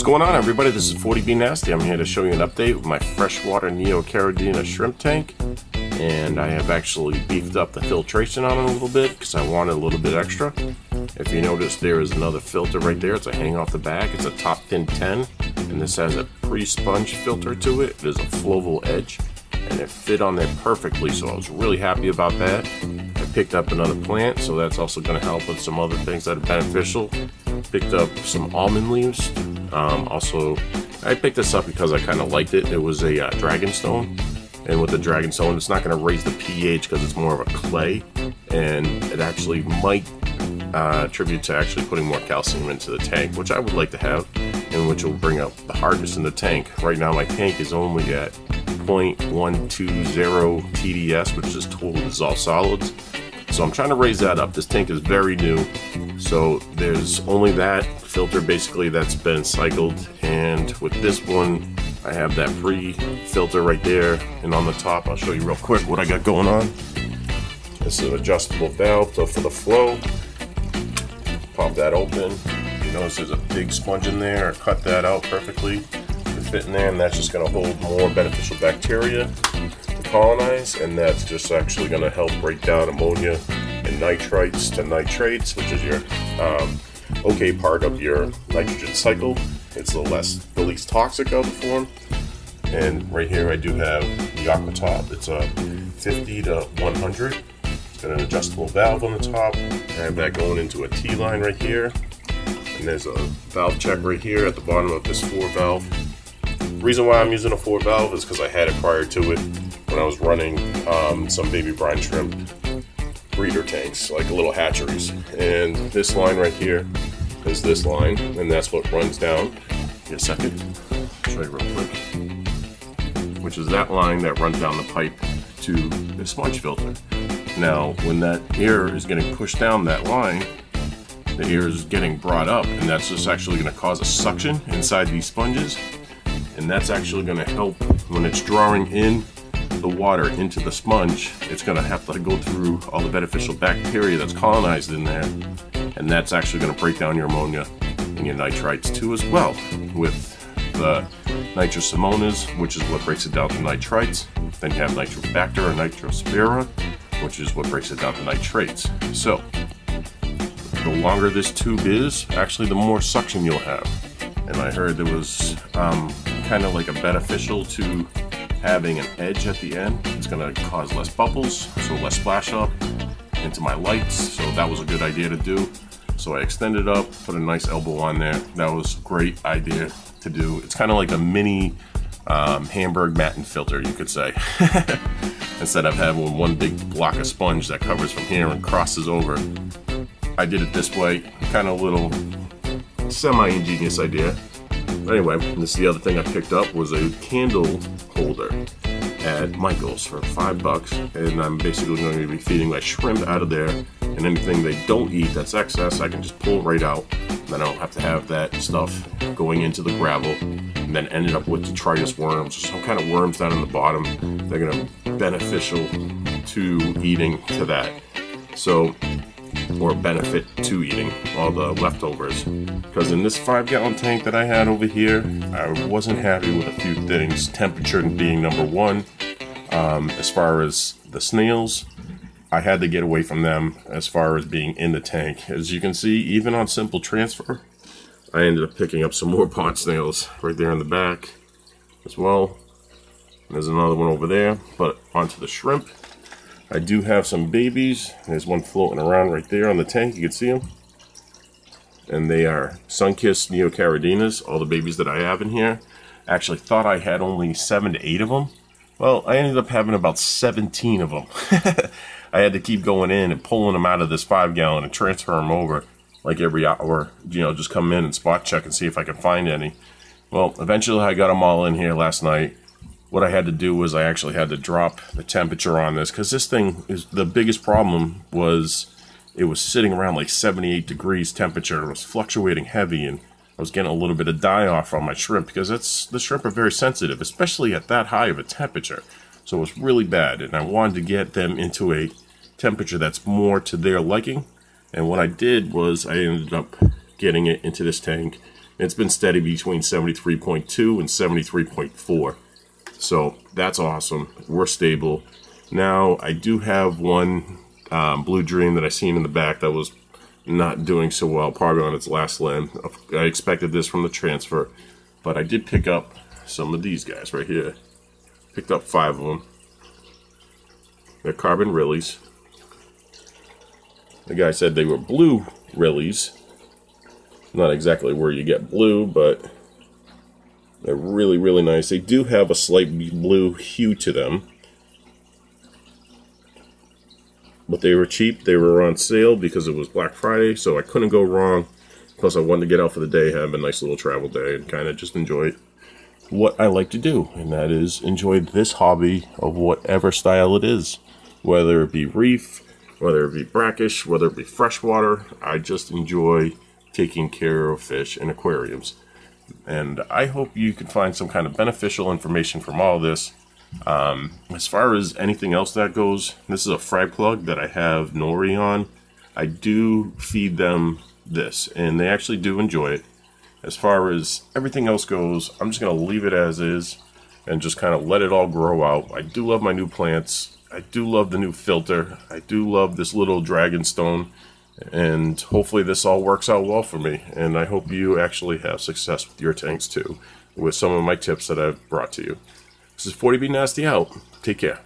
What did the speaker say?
going on, everybody? This is 40B Nasty. I'm here to show you an update with my freshwater Neocaridina shrimp tank, and I have actually beefed up the filtration on it a little bit because I wanted a little bit extra. If you notice, there is another filter right there. It's a hang off the back. It's a Top Fin 10, and this has a pre-sponge filter to it. It is a Floval Edge, and it fit on there perfectly, so I was really happy about that. I picked up another plant, so that's also going to help with some other things that are beneficial. Picked up some almond leaves. Also, I picked this up because I kind of liked it. It was a Dragonstone, and with the Dragonstone, it's not going to raise the pH because it's more of a clay, and it actually might attribute to actually putting more calcium into the tank, which I would like to have, and which will bring up the hardness in the tank. Right now, my tank is only at 0.120 TDS, which is total dissolved solids. So I'm trying to raise that up. This tank is very new, so there's only that filter basically that's been cycled, and with this one I have that pre-filter right there, and on the top I'll show you real quick what I got going on. This is an adjustable valve for the flow. Pop that open. You notice there's a big sponge in there. I cut that out perfectly to fit in there, and that's just going to hold more beneficial bacteria to colonize, and that's just actually going to help break down ammonia and nitrites to nitrates, which is your okay part of your nitrogen cycle. It's the least toxic of the form. And right here I do have the Aquatop. It's a 50 to 100. It's got an adjustable valve on the top. I have that going into a T-line right here. And there's a valve check right here at the bottom of this 4-valve. The reason why I'm using a 4-valve is because I had it prior to it when I was running some baby brine shrimp breeder tanks, like little hatcheries. And this line right here is this line, and that's what runs down. Give me a second, I'll show you real quick. Which is that line that runs down the pipe to the sponge filter. Now, when that air is getting pushed down that line, the air is getting brought up, and that's just actually going to cause a suction inside these sponges, and that's actually going to help when it's drawing in the water into the sponge. It's going to have to go through all the beneficial bacteria that's colonized in there, and that's actually going to break down your ammonia and your nitrites too as well, with the nitrosomonas, which is what breaks it down to nitrites. Then you have nitrobacter or nitrospira, which is what breaks it down to nitrates. So the longer this tube is, actually the more suction you'll have. And I heard there was kind of like a beneficial to having an edge at the end. It's going to cause less bubbles, so less splash up into my lights. So that was a good idea to do. So I extended up, put a nice elbow on there. That was a great idea to do. It's kind of like a mini Hamburg Matten filter, you could say. Instead of having one big block of sponge that covers from here and crosses over, I did it this way. Kind of a little semi-ingenious idea. But anyway, this is the other thing I picked up, was a candle holder at Michael's for $5, and I'm basically going to be feeding my shrimp out of there, and anything they don't eat that's excess, I can just pull right out. Then I don't have to have that stuff going into the gravel, and then ended up with detritus worms, or some kind of worms down in the bottom. They're going to be beneficial to eating to that. So, or benefit to eating all the leftovers, because in this 5-gallon tank that I had over here, I wasn't happy with a few things, temperature being number one. As far as the snails, I had to get away from them as far as being in the tank. As you can see, even on simple transfer, I ended up picking up some more pond snails right there in the back as well. There's another one over there, but onto the shrimp. I do have some babies. There's one floating around right there on the tank. You can see them. And they are sun-kissed Neocaridinas, all the babies that I have in here. I actually thought I had only 7 to 8 of them. Well, I ended up having about 17 of them. I had to keep going in and pulling them out of this 5-gallon and transfer them over like every hour. You know, just come in and spot check and see if I can find any. Well, eventually I got them all in here last night. What I had to do was I actually had to drop the temperature on this, because this thing is, the biggest problem was it was sitting around like 78 degrees temperature. It was fluctuating heavy, and I was getting a little bit of die-off on my shrimp, because the shrimp are very sensitive, especially at that high of a temperature. So it was really bad, and I wanted to get them into a temperature that's more to their liking. And what I did was I ended up getting it into this tank It's been steady between 73.2 and 73.4. So that's awesome. We're stable. Now, I do have one Blue Dream that I seen in the back that was not doing so well, probably on its last limb. I expected this from the transfer, but I did pick up some of these guys right here. Picked up 5 of them. They're carbon Rillies. The guy said they were blue Rillies. Not exactly where you get blue, but they're really, really nice. They do have a slight blue hue to them. But they were cheap. They were on sale because it was Black Friday, so I couldn't go wrong. Plus, I wanted to get out for the day, have a nice little travel day, and kind of just enjoy what I like to do, and that is enjoy this hobby of whatever style it is. Whether it be reef, whether it be brackish, whether it be freshwater, I just enjoy taking care of fish in aquariums. And I hope you can find some kind of beneficial information from all this. As far as anything else that goes, this is a frag plug that I have nori on. I do feed them this, and they actually do enjoy it. As far as everything else goes, I'm just going to leave it as is and just kind of let it all grow out. I do love my new plants. I do love the new filter. I do love this little Dragonstone. And hopefully this all works out well for me. And I hope you actually have success with your tanks too, with some of my tips that I've brought to you. This is 40B Nasty out. Take care.